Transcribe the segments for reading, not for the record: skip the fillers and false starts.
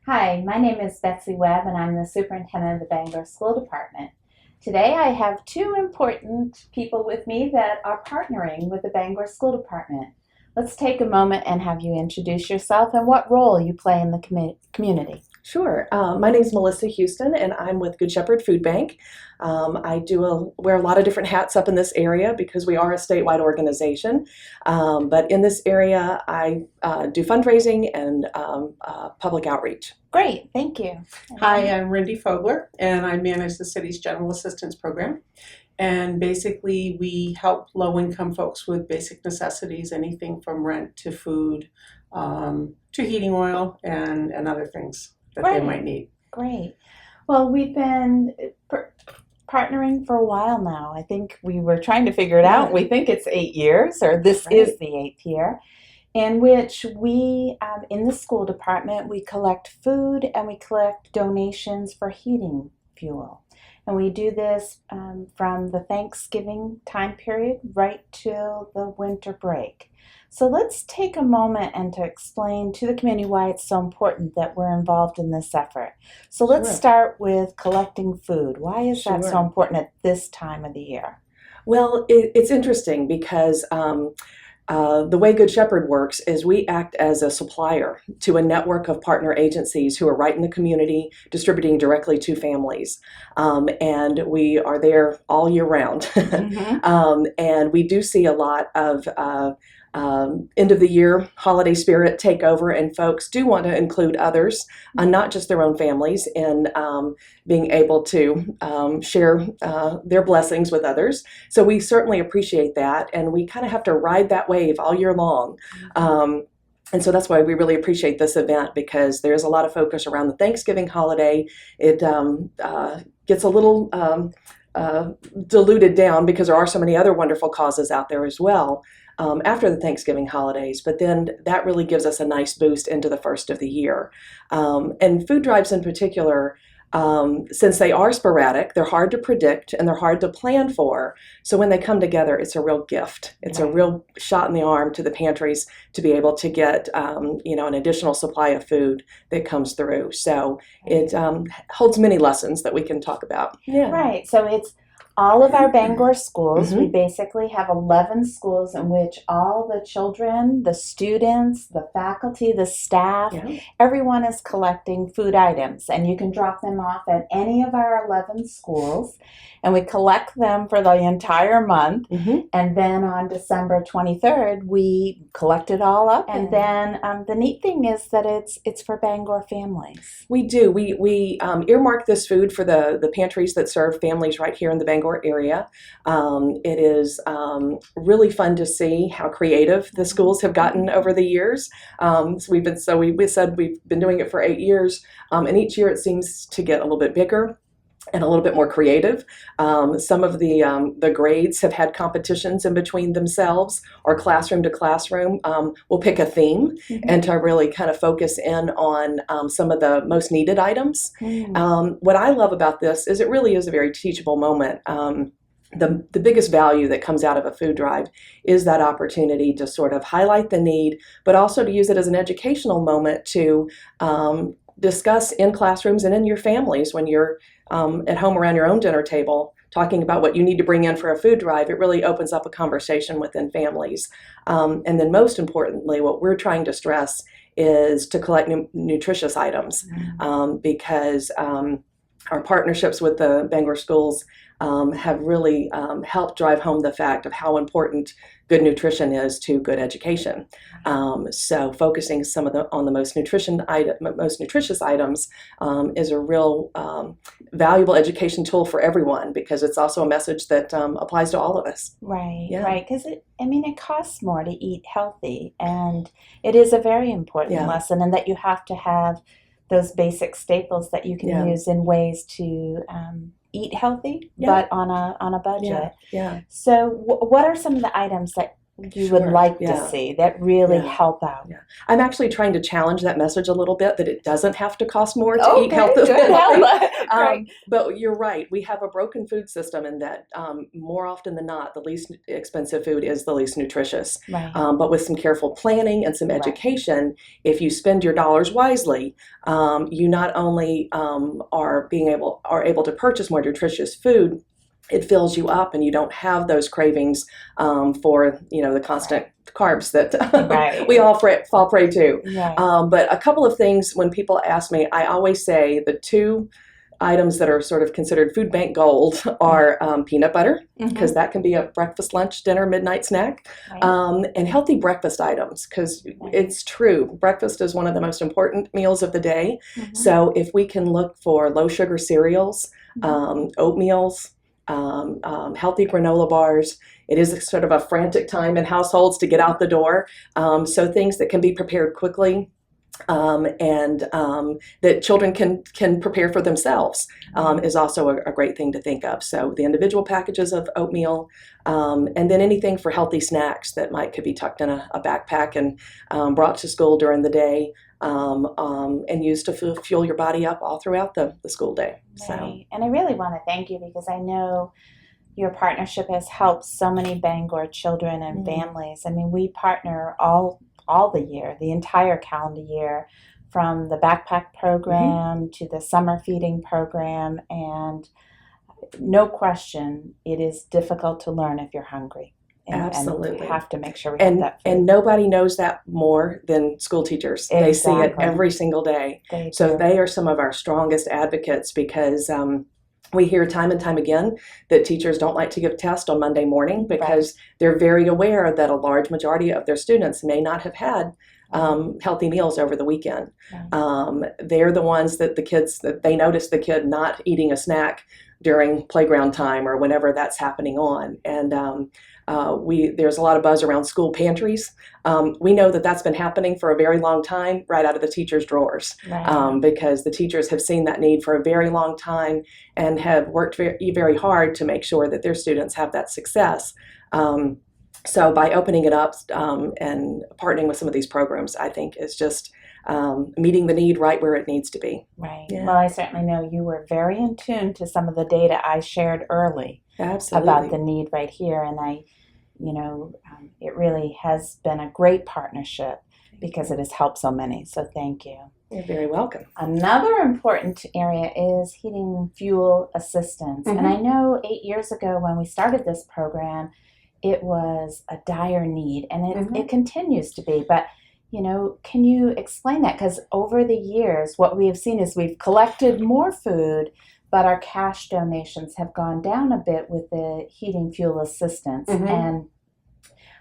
Hi, my name is Betsy Webb, and I'm the superintendent of the Bangor School Department. Today, I have two important people with me that are partnering with the Bangor School Department. Let's take a moment and have you introduce yourself and what role you play in the community. Sure. My name is Melissa Houston, and I'm with Good Shepherd Food Bank. Wear a lot of different hats up in this area because we are a statewide organization. But in this area, I do fundraising and public outreach. Great, thank you. Hi, I'm Rindy Fogler, and I manage the city's general assistance program. And basically, we help low-income folks with basic necessities, anything from rent to food, to heating oil and other things that they might need. Great. Well, we've been partnering for a while now. I think we were trying to figure it out. We think it's 8 years, or this is the 8th year, in which we, in the school department, we collect food and we collect donations for heating fuel. And we do this from the Thanksgiving time period right till the winter break. So let's take a moment and to explain to the community why it's so important that we're involved in this effort. So let's start with collecting food. Why is that so important at this time of the year? Well, it's interesting because the way Good Shepherd works is we act as a supplier to a network of partner agencies who are right in the community, distributing directly to families. And we are there all year round. And we do see a lot of end of the year holiday spirit take over, and folks do want to include others, not just their own families, in being able to share their blessings with others. So we certainly appreciate that, and we kind of have to ride that wave all year long. And so that's why we really appreciate this event, because there's a lot of focus around the Thanksgiving holiday. It gets a little diluted down because there are so many other wonderful causes out there as well after the Thanksgiving holidays, but then that really gives us a nice boost into the first of the year. And food drives in particular, since they are sporadic, they're hard to predict and they're hard to plan for. So when they come together, it's a real gift. It's a real shot in the arm to the pantries to be able to get, an additional supply of food that comes through. So it holds many lessons that we can talk about. Yeah. Right. So it's all of our Bangor schools. We basically have 11 schools in which all the children, the students, the faculty, the staff, everyone is collecting food items. And you can drop them off at any of our 11 schools. And we collect them for the entire month. And then on December 23rd, we collect it all up. And then the neat thing is that it's for Bangor families. We do. We earmark this food for the pantries that serve families right here in the Bangor area. It is really fun to see how creative the schools have gotten over the years. So we said we've been doing it for 8 years, and each year it seems to get a little bit bigger and a little bit more creative. Some of the grades have had competitions in between themselves, or classroom to classroom. We'll pick a theme and to really kind of focus in on some of the most needed items. What I love about this is it really is a very teachable moment. The biggest value that comes out of a food drive is that opportunity to sort of highlight the need, but also to use it as an educational moment to discuss in classrooms and in your families when you're at home around your own dinner table, talking about what you need to bring in for a food drive. It really opens up a conversation within families. And then most importantly, what we're trying to stress is to collect nutritious items, because our partnerships with the Bangor schools have really helped drive home the fact of how important good nutrition is to good education. So focusing on the most nutritious items is a real valuable education tool for everyone, because it's also a message that applies to all of us. Right, right. Because it costs more to eat healthy, and it is a very important lesson, and that you have to have those basic staples that you can use in ways to eat healthy, but on a budget. So what are some of the items you would Sure. like to Yeah. see that really Yeah. help out? Yeah. I'm actually trying to challenge that message a little bit, that it doesn't have to cost more to eat Okay, healthy. good. Great. But you're right. We have a broken food system in that more often than not, the least expensive food is the least nutritious. Right. But with some careful planning and some Right. education, if you spend your dollars wisely, you not only are able to purchase more nutritious food, it fills you up, and you don't have those cravings for the constant carbs that Right. we all fall prey to. Right. But a couple of things, when people ask me, I always say the two items that are sort of considered food bank gold are peanut butter, because that can be a breakfast, lunch, dinner, midnight snack, Right. and healthy breakfast items, because it's true, breakfast is one of the most important meals of the day. So if we can look for low sugar cereals, oatmeals, healthy granola bars. It is sort of a frantic time in households to get out the door. So things that can be prepared quickly, and that children can prepare for themselves is also a great thing to think of. So the individual packages of oatmeal, and then anything for healthy snacks that could be tucked in a backpack and brought to school during the day, and used to fuel your body up all throughout the school day. So. Right. And I really want to thank you, because I know your partnership has helped so many Bangor children and families. I mean, we partner all the year, the entire calendar year, from the backpack program to the summer feeding program, and no question, it is difficult to learn if you're hungry. Absolutely. And we have to make sure we have that food. And nobody knows that more than school teachers. Exactly. They see it every single day. So they are some of our strongest advocates, because we hear time and time again that teachers don't like to give tests on Monday morning, because they're very aware that a large majority of their students may not have had healthy meals over the weekend. They're the ones that that they notice the kid not eating a snack during playground time or whenever that's happening on. And there's a lot of buzz around school pantries. We know that that's been happening for a very long time, right out of the teachers' drawers, because the teachers have seen that need for a very long time and have worked very, very hard to make sure that their students have that success. So by opening it up and partnering with some of these programs, I think is just meeting the need right where it needs to be. Right. Yeah. Well, I certainly know you were very in tune to some of the data I shared early. Absolutely. About the need right here. And it really has been a great partnership, because it has helped so many. So thank you. You're very welcome. Another important area is heating fuel assistance. And I know 8 years ago when we started this program, it was a dire need, and it continues to be. But can you explain that? Because over the years, what we have seen is we've collected more food, but our cash donations have gone down a bit with the heating fuel assistance. And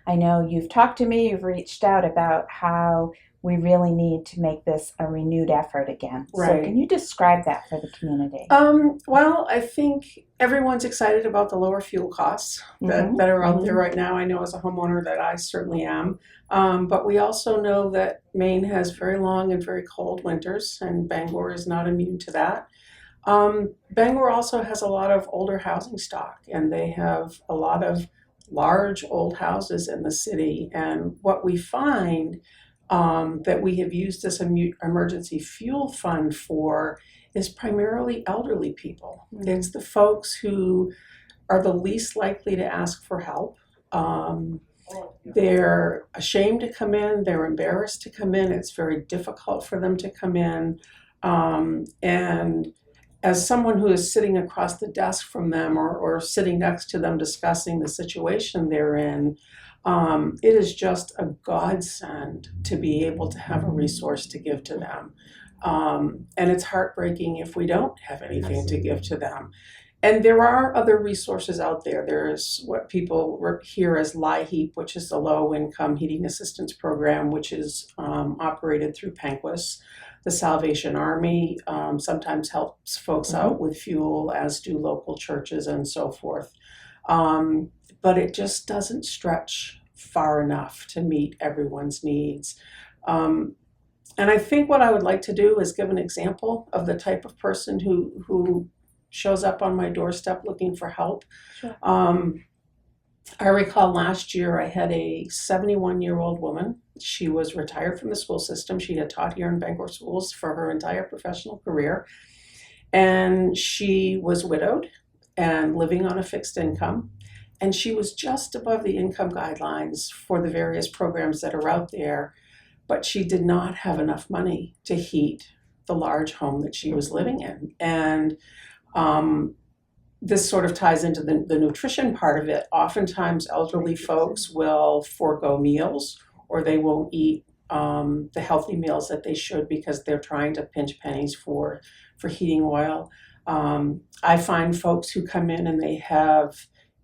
I know you've talked to me, you've reached out about how we really need to make this a renewed effort again. So can you describe that for the community? Well, I think everyone's excited about the lower fuel costs that are out there right now. I know as a homeowner that I certainly am. But we also know that Maine has very long and very cold winters, and Bangor is not immune to that. Bangor also has a lot of older housing stock, and they have a lot of large old houses in the city. And what we find that we have used this emergency fuel fund for is primarily elderly people. It's the folks who are the least likely to ask for help. They're ashamed to come in, they're embarrassed to come in, it's very difficult for them to come in. And as someone who is sitting across the desk from them or sitting next to them discussing the situation they're in, it is just a godsend to be able to have a resource to give to them. And it's heartbreaking if we don't have anything to give to them. And there are other resources out there. There's what people hear as LIHEAP, which is the Low Income Heating Assistance Program, which is operated through Panquist. The Salvation Army sometimes helps folks out with fuel, as do local churches and so forth. But it just doesn't stretch far enough to meet everyone's needs. And I think what I would like to do is give an example of the type of person who shows up on my doorstep looking for help. Sure. I recall last year I had a 71-year-old woman. She was retired from the school system. She had taught here in Bangor schools for her entire professional career. And she was widowed and living on a fixed income. And she was just above the income guidelines for the various programs that are out there, but she did not have enough money to heat the large home that she was living in. And this sort of ties into the nutrition part of it. Oftentimes, elderly folks will forego meals, or they won't eat the healthy meals that they should because they're trying to pinch pennies for heating oil. I find folks who come in and they have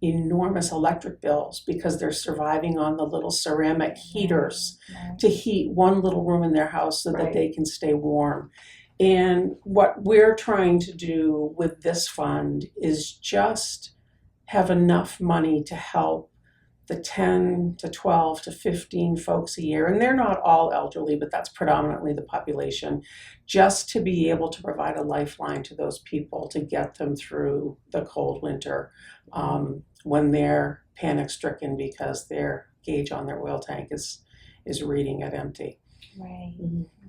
enormous electric bills because they're surviving on the little ceramic heaters to heat one little room in their house so that they can stay warm. And what we're trying to do with this fund is just have enough money to help the 10 to 12 to 15 folks a year, and they're not all elderly, but that's predominantly the population, just to be able to provide a lifeline to those people to get them through the cold winter when they're panic-stricken because their gauge on their oil tank is reading at empty. Right,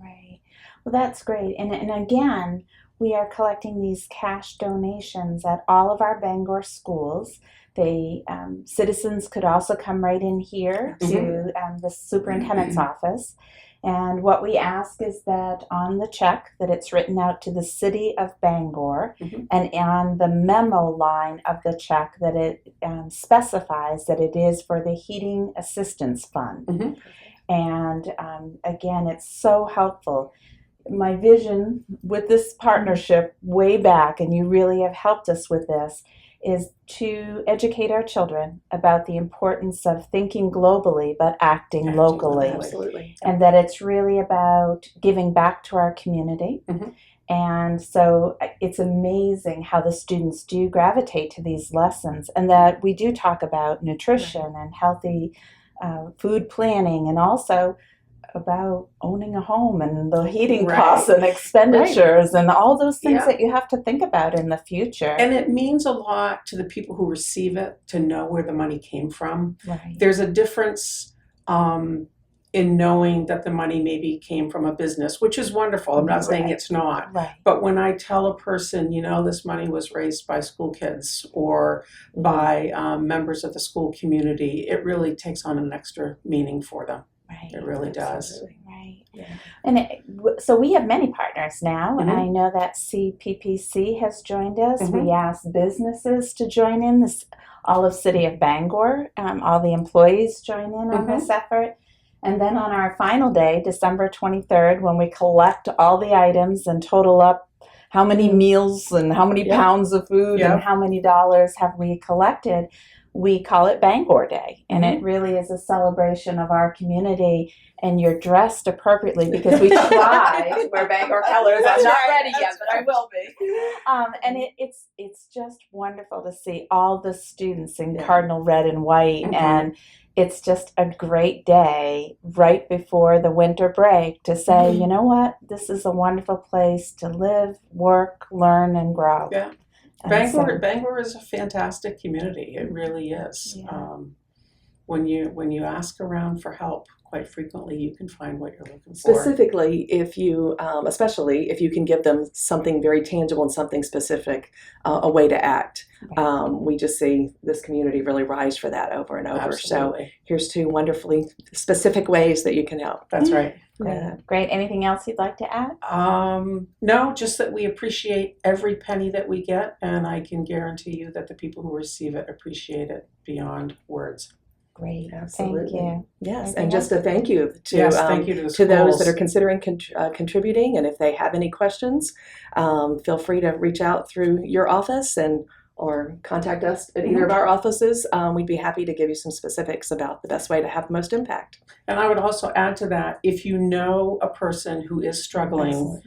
right. Well, that's great. And again, we are collecting these cash donations at all of our Bangor schools. They citizens could also come right in here to the superintendent's office. And what we ask is that on the check that it's written out to the city of Bangor, and on the memo line of the check that it specifies that it is for the Heating Assistance Fund. And again, it's so helpful. My vision with this partnership way back, and you really have helped us with this, is to educate our children about the importance of thinking globally but acting locally. Absolutely. And that it's really about giving back to our community. And so it's amazing how the students do gravitate to these lessons, and that we do talk about nutrition and healthy food planning, and also about owning a home and the heating costs and expenditures and all those things that you have to think about in the future. And it means a lot to the people who receive it to know where the money came from. There's a difference in knowing that the money maybe came from a business, which is wonderful. I'm not saying it's not. But when I tell a person, you know, this money was raised by school kids or by members of the school community, it really takes on an extra meaning for them. It really does. And so we have many partners now. I know that CPPC has joined us. We asked businesses to join in. All of City of Bangor, all the employees join in on this effort. And then on our final day, December 23rd, when we collect all the items and total up how many meals and how many pounds of food and how many dollars have we collected, we call it Bangor Day. And it really is a celebration of our community. And you're dressed appropriately because we try to wear Bangor colors. I'm not ready yet, but I will be. And it's just wonderful to see all the students in cardinal red and white. And it's just a great day right before the winter break to say, you know what, this is a wonderful place to live, work, learn, and grow. Bangor is a fantastic community. It really is. When you ask around for help, quite frequently you can find what you're looking for. Specifically, if you, especially if you can give them something very tangible and something specific, a way to act. We just see this community really rise for that over and over. Absolutely. So here's two wonderfully specific ways that you can help. That's right. Great. Anything else you'd like to add? No, just that we appreciate every penny that we get, and I can guarantee you that the people who receive it appreciate it beyond words. Great. Absolutely. Thank you. Yes, Anything and just else? a thank you Thank you to the to those schools. that are considering contributing. And if they have any questions, feel free to reach out through your office or contact us at either of our offices. We'd be happy to give you some specifics about the best way to have the most impact. And I would also add to that, if you know a person who is struggling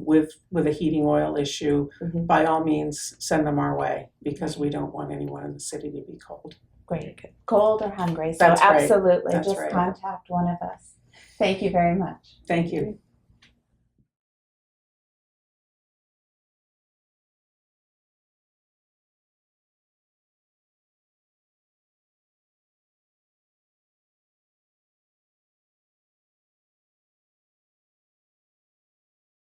with a heating oil issue, by all means send them our way, because we don't want anyone in the city to be cold. Great. Cold or hungry. So That's right. absolutely. That's Just right. contact one of us. Thank you very much. Thank you.